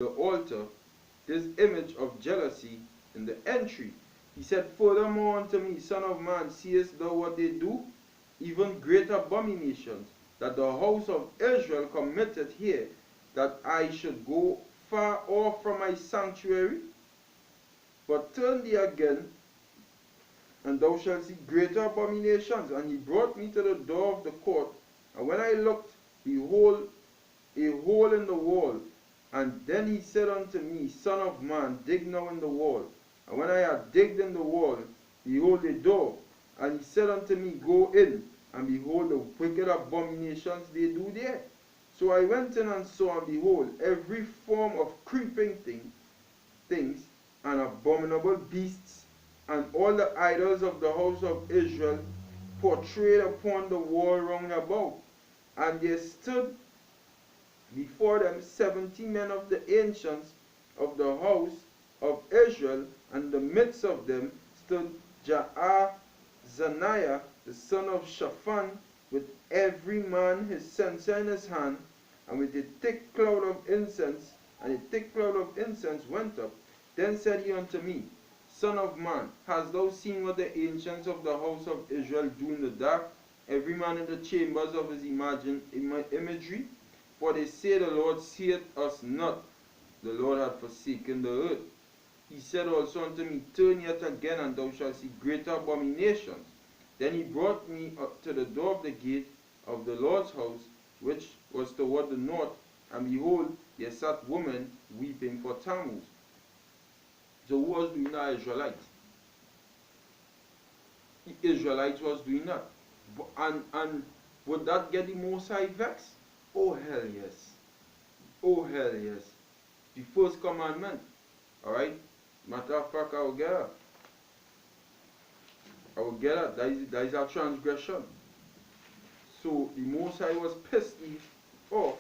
the altar this image of jealousy in the entry. He said, furthermore unto me, Son of man, seest thou what they do? Even great abominations that the house of Israel committed here, that I should go far off from my sanctuary? But turn thee again, and thou shalt see greater abominations. And he brought me to the door of the court, and when I looked, behold, a hole in the wall. And then he said unto me, Son of man, dig now in the wall. And when I had digged in the wall, behold a door. And he said unto me, Go in, and behold the wicked abominations they do there. So I went in and saw, and behold, every form of creeping things, and abominable beasts, and all the idols of the house of Israel portrayed upon the wall round about. And there stood before them 70 men of the ancients of the house of Israel, and in the midst of them stood Jaazaniah the son of Shaphan, with every man his censer in his hand, and with a thick cloud of incense, and a thick cloud of incense went up. Then said he unto me, Son of man, hast thou seen what the ancients of the house of Israel do in the dark, every man in the chambers of his imagery? For they say, the Lord seeth us not, the Lord hath forsaken the earth. He said also unto me, Turn yet again, and thou shalt see greater abominations. Then he brought me up to the door of the gate of the Lord's house, which was toward the north, and behold, there sat women weeping for Tammuz. So who was doing that? Israelites. The Israelites was doing that. And would that get the Most High vexed? Oh hell yes. Oh hell yes. The first commandment. Alright? Matter of fact, I will get that. I will get that. That is a transgression. So the Most High was pissed off.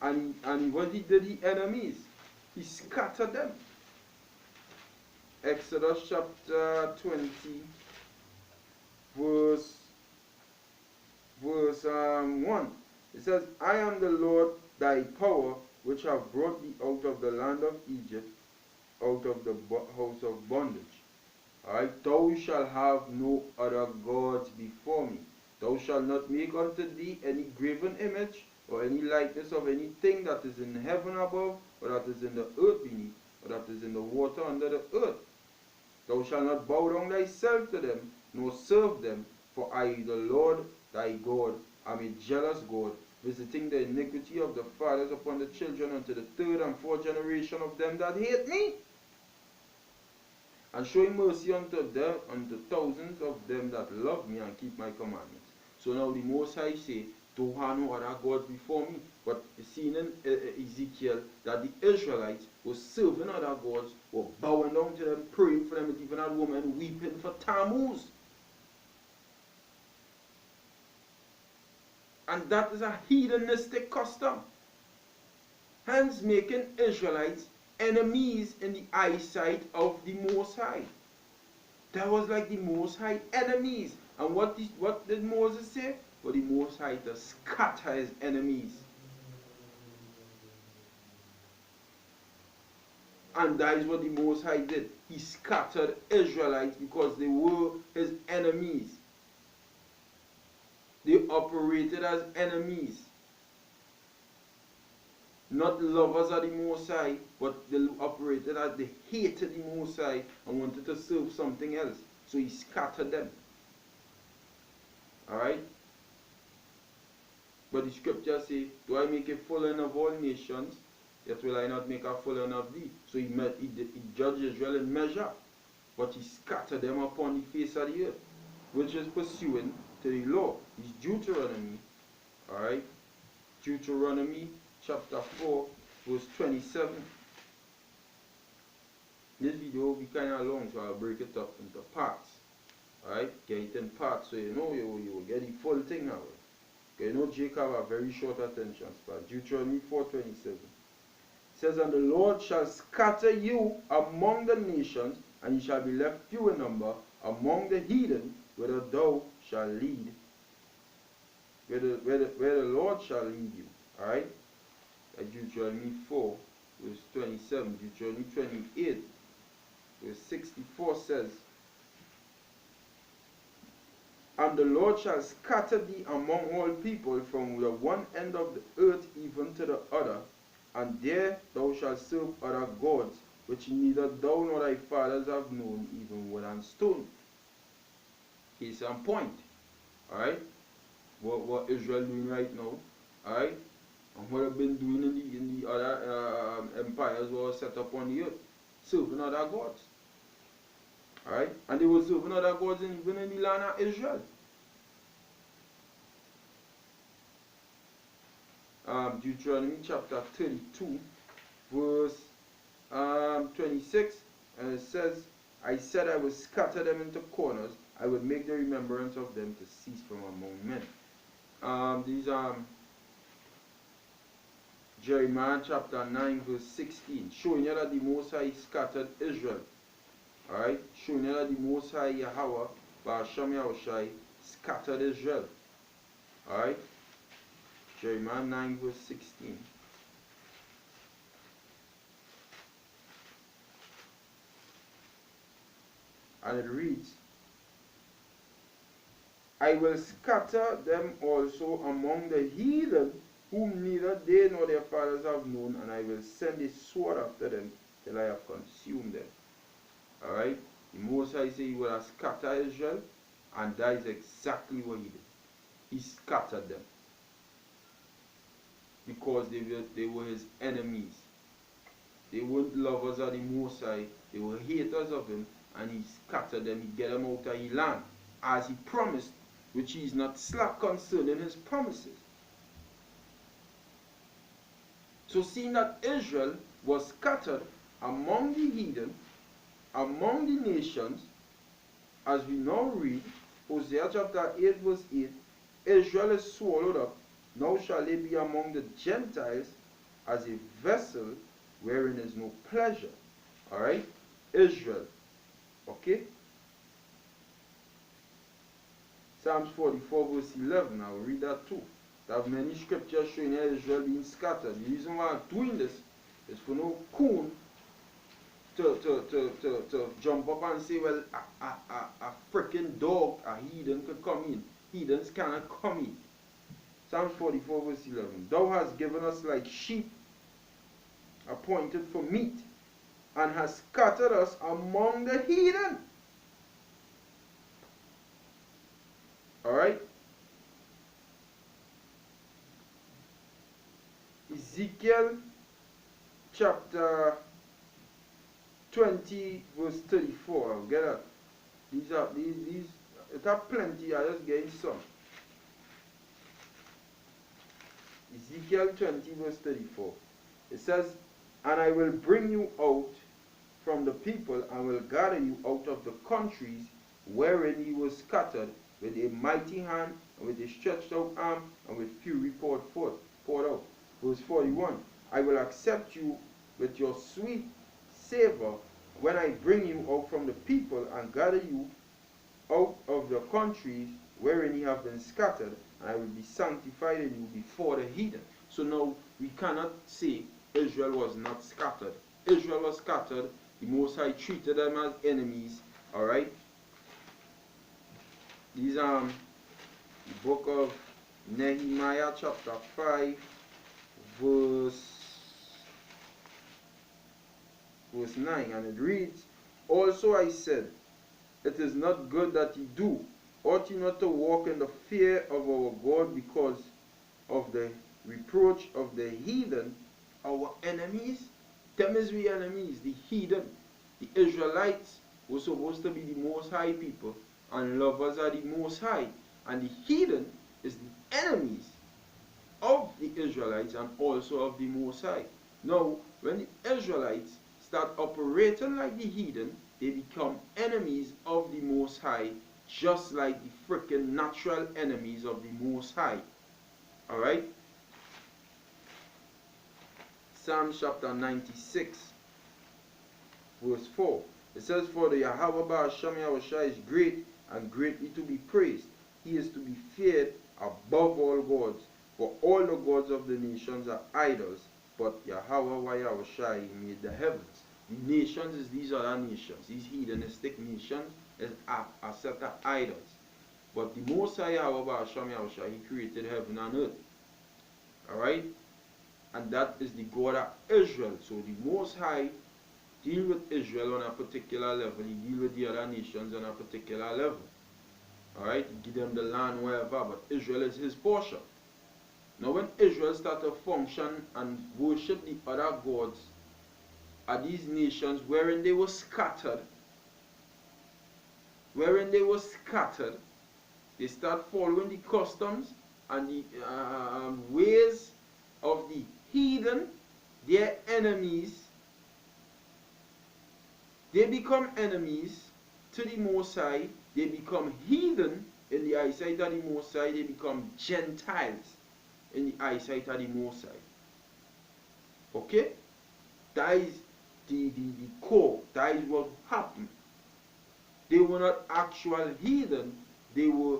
And what he did, the enemies, he scattered them. Exodus chapter 20, verse 1. It says, I am the Lord thy power, which have brought thee out of the land of Egypt, out of the house of bondage. Alright, thou shalt have no other gods before me. Thou shalt not make unto thee any graven image, or any likeness of anything that is in heaven above, or that is in the earth beneath, or that is in the water under the earth. Thou shalt not bow down thyself to them, nor serve them, for I, the Lord thy God, am a jealous God, visiting the iniquity of the fathers upon the children unto the third and fourth generation of them that hate me, and showing mercy unto them, unto thousands of them that love me and keep my commandments. So now the Most High say, don't have no other gods before me. But you see in Ezekiel that the Israelites were serving other gods, were bowing down to them, praying for them, and even had women weeping for Tammuz. And that is a heathenistic custom. Hence making Israelites enemies in the eyesight of the Most High. That was like the Most High enemies. And what did Moses say? For the Most High to scatter his enemies. And that is what the Most High did. He scattered Israelites because they were his enemies. They operated as enemies. Not lovers of the Most High, but they operated as they hated the Most High and wanted to serve something else. So he scattered them. Alright? But the scripture says, do I make a full end of all nations, yet will I not make a full end of thee. So he judged Israel in measure, but he scattered them upon the face of the earth, which is pursuing to the law. It's Deuteronomy. Alright? Deuteronomy chapter 4, verse 27. This video will be kind of long, so I'll break it up into parts. Alright? Get it in parts so you know you will get the full thing now. Okay, you know Jacob have very short attention span. Deuteronomy 4:27. Says, and the Lord shall scatter you among the nations, and ye shall be left few in number among the heathen, whither thou shalt lead. Where the Lord shall lead you. Alright? Deuteronomy 4, verse 27. Deuteronomy 28, verse 64 says, and the Lord shall scatter thee among all people from the one end of the earth even to the other, and there thou shalt serve other gods, which neither thou nor thy fathers have known, even wood and stone. Case in point. Alright? What Israel doing right now. Alright? And what they've been doing in the other empires who are set up on the earth. Serving other gods. Alright? And they were serving other gods even in the land of Israel. Deuteronomy chapter 32, verse 26, and it says, I said I would scatter them into corners, I would make the remembrance of them to cease from among men. These are Jeremiah chapter 9, verse 16, showing you that the Most High scattered Israel. Alright, showing you that the Most High Yahweh, Ba'asham Yahushai, scattered Israel. Alright, Jeremiah 9, verse 16. And it reads, I will scatter them also among the heathen, whom neither they nor their fathers have known, and I will send a sword after them till I have consumed them. Alright? The Most High said he will have scattered Israel, and that is exactly what he did. He scattered them. Because they were his enemies. They weren't lovers of the Most High, they were haters of him, and he scattered them, he get them out of his land, as he promised, which he is not slack concerning his promises. So seeing that Israel was scattered among the heathen, among the nations, as we now read, Hosea chapter 8 verse 8, Israel is swallowed up, now shall they be among the Gentiles as a vessel wherein is no pleasure. Alright? Israel. Okay? Psalms 44 verse 11. I will read that too. There are many scriptures showing Israel being scattered. The reason why I'm doing this is for no coon to jump up and say, well, a freaking dog, a heathen could come in. Heathens cannot come in. Psalms 44 verse 11. Thou hast given us like sheep appointed for meat, and hast scattered us among the heathen. Alright? Ezekiel chapter 20 verse 34. I'll get that. These it have plenty, I just getting some. Ezekiel 20 verse 34. It says, and I will bring you out from the people, and will gather you out of the countries wherein ye were scattered, with a mighty hand, and with a stretched out arm, and with fury poured out. Verse 41. I will accept you with your sweet savor when I bring you out from the people, and gather you out of the countries wherein ye have been scattered, and I will be sanctified in you before the heathen. So now we cannot say Israel was not scattered. Israel was scattered. The Most High treated them as enemies. Alright? These the book of Nehemiah chapter 5 verse 9, and it reads, also I said, it is not good that ye do. Ought ye not to walk in the fear of our God, because of the reproach of the heathen, our enemies? Them is we enemies, the heathen. The Israelites were supposed to be the Most High people, and lovers are the Most High. And the heathen is the enemies of the Israelites and also of the Most High. Now, when the Israelites start operating like the heathen, they become enemies of the Most High, just like the freaking natural enemies of the Most High. Alright? Psalm chapter 96 verse 4. It says, for the Yahweh Ba'asham Yahushua is great, and greatly to be praised. He is to be feared above all gods. For all the gods of the nations are idols, but Yahweh Yahushai made the heavens. The nations is these other nations, these heathenistic nations are set of idols. But the Most High Yahweh Hashem Yahushai, He created heaven and earth. Alright? And that is the God of Israel. So the Most High deal with Israel on a particular level. He deal with the other nations on a particular level. Alright? He give them the land wherever, but Israel is His portion. Now when Israel start to function and worship the other gods of these nations wherein they were scattered, they start following the customs and the ways of the heathen, their enemies. They become enemies to the Most High. They become heathen in the eyesight of the Most High. They become Gentiles in the eyesight of the Most High. Okay? That is the core. That is what happened. They were not actual heathen. They were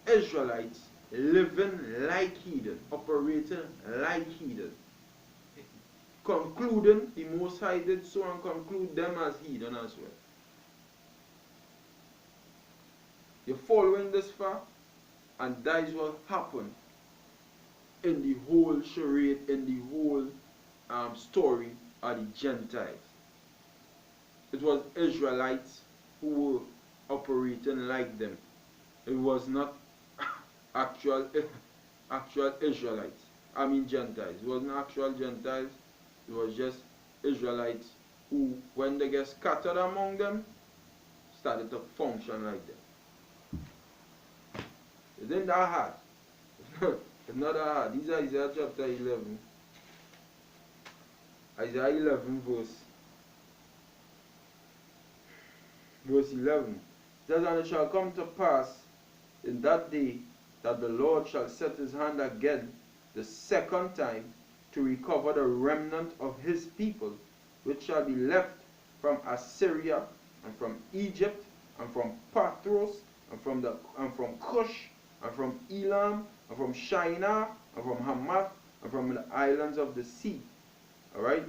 Israelites living like heathen, operating like heathen. Concluding, the Most High did so and conclude them as heathen as well. You're following this far? And that is what happened in the whole charade, in the whole story of the Gentiles. It was Israelites who were operating like them. It was not actual Israelites. I mean Gentiles. It wasn't actual Gentiles. It was just Israelites who, when they get scattered among them, started to function like them. It isn't that hard. It's not that hard. This is Isaiah chapter 11. Isaiah 11 verse 11. It says, and it shall come to pass in that day that the Lord shall set His hand again the second time to recover the remnant of His people, which shall be left from Assyria and from Egypt and from Pathros and from Cush and from Elam and from Shinar and from Hamath and from the islands of the sea. Alright?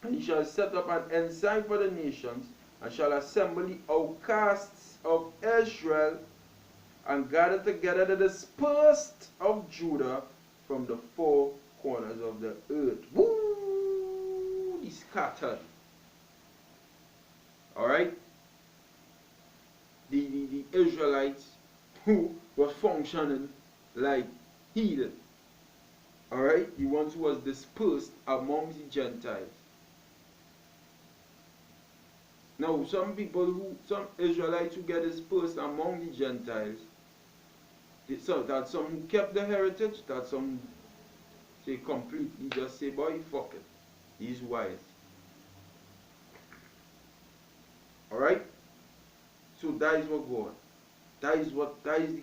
And He shall set up an ensign for the nations, and shall assemble the outcasts of Israel, and gather together the dispersed of Judah from the four corners of the earth. Woo! He scattered. Alright? The Israelites who was functioning like heathen. Alright? The ones who was dispersed among the Gentiles. Now, some Israelites who get dispersed among the Gentiles, that some who kept the heritage, that some say completely just say, boy, fuck it. He's wise. Alright? So that is what God. That is what the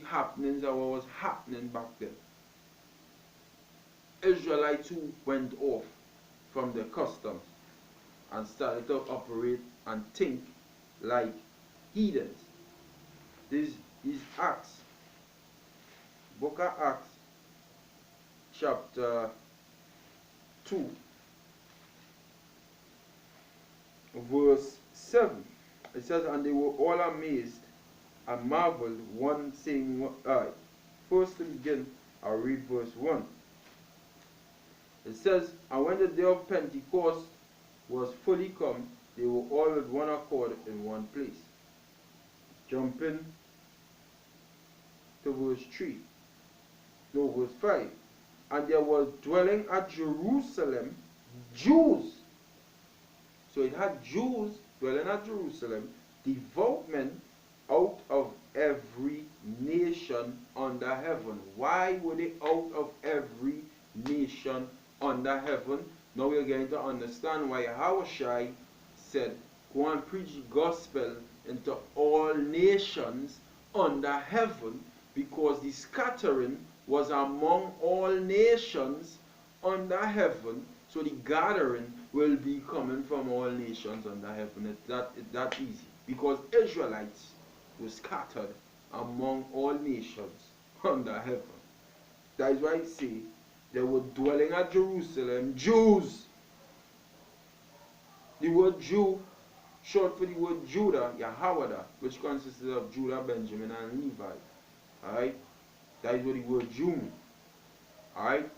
happenings of what was happening back then. Israelites who went off from their customs and started to operate and think like heathens. These Acts, Book of Acts, chapter 2, verse 7. It says, and they were all amazed and marveled, one saying, first to begin, I'll read verse 1. It says, and when the day of Pentecost was fully come, they were all with one accord in one place. Jumping to verse 3. No, verse 5. And there was dwelling at Jerusalem Jews. So it had Jews dwelling at Jerusalem, devout men out of every nation under heaven. Why were they out of every nation under heaven? Now we're going to understand why Yahushua said, go and preach the gospel into all nations under heaven, because the scattering was among all nations under heaven. So the gathering will be coming from all nations under heaven. It's that easy. Because Israelites were scattered among all nations under heaven. That is why I say They were dwelling at Jerusalem. Jews. The word Jew, short for the word Judah, Yahawada, which consisted of Judah, Benjamin, and Levi. Alright? That is what the word Jew means. Alright?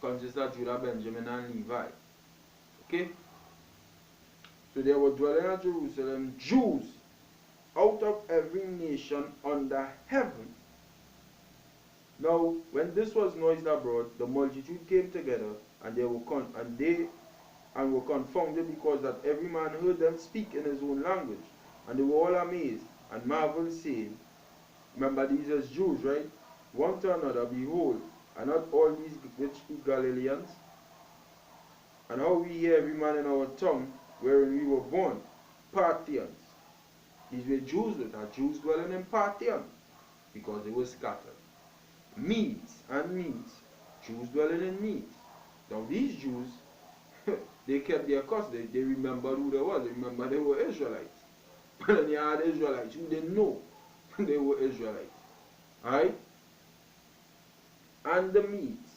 Consists of Judah, Benjamin, and Levi. Okay? So they were dwelling at Jerusalem, Jews, out of every nation under heaven. Now, when this was noised abroad, the multitude came together, and they were confounded, because that every man heard them speak in his own language. And they were all amazed and marveled, saying, remember these as Jews, right? One to another, behold, are not all these which speak Galileans? And how we hear every man in our tongue, wherein we were born, Parthians. These were Jews that are Jews dwelling in Parthian, because they were scattered. Medes and Medes, Jews dwelling in Medes. Now these Jews, they kept their custom. They remembered who they were. They remembered they were Israelites. But then you had Israelites who didn't know they were Israelites. Alright? And the Medes,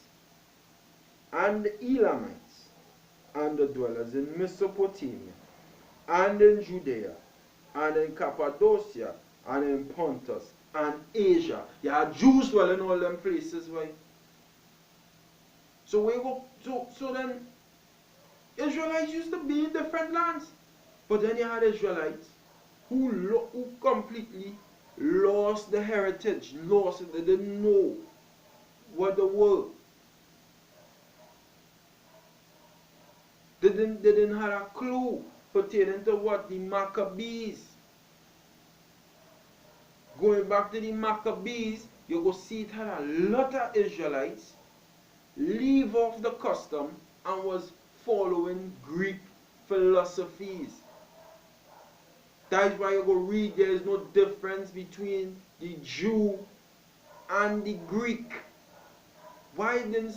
and the Elamites, and the dwellers in Mesopotamia, and in Judea, and in Cappadocia, and in Pontus, and Asia. You had Jews dwelling in all them places, right? So we go. So then, Israelites used to be in different lands, but then you had Israelites who completely lost the heritage, lost it. They didn't know what they were. They didn't have a clue pertaining to what the Maccabees. Going back to the Maccabees, you go see it had a lot of Israelites leave off the custom and was following Greek philosophies. That is why you go read there is no difference between the Jew and the Greek. Why didn't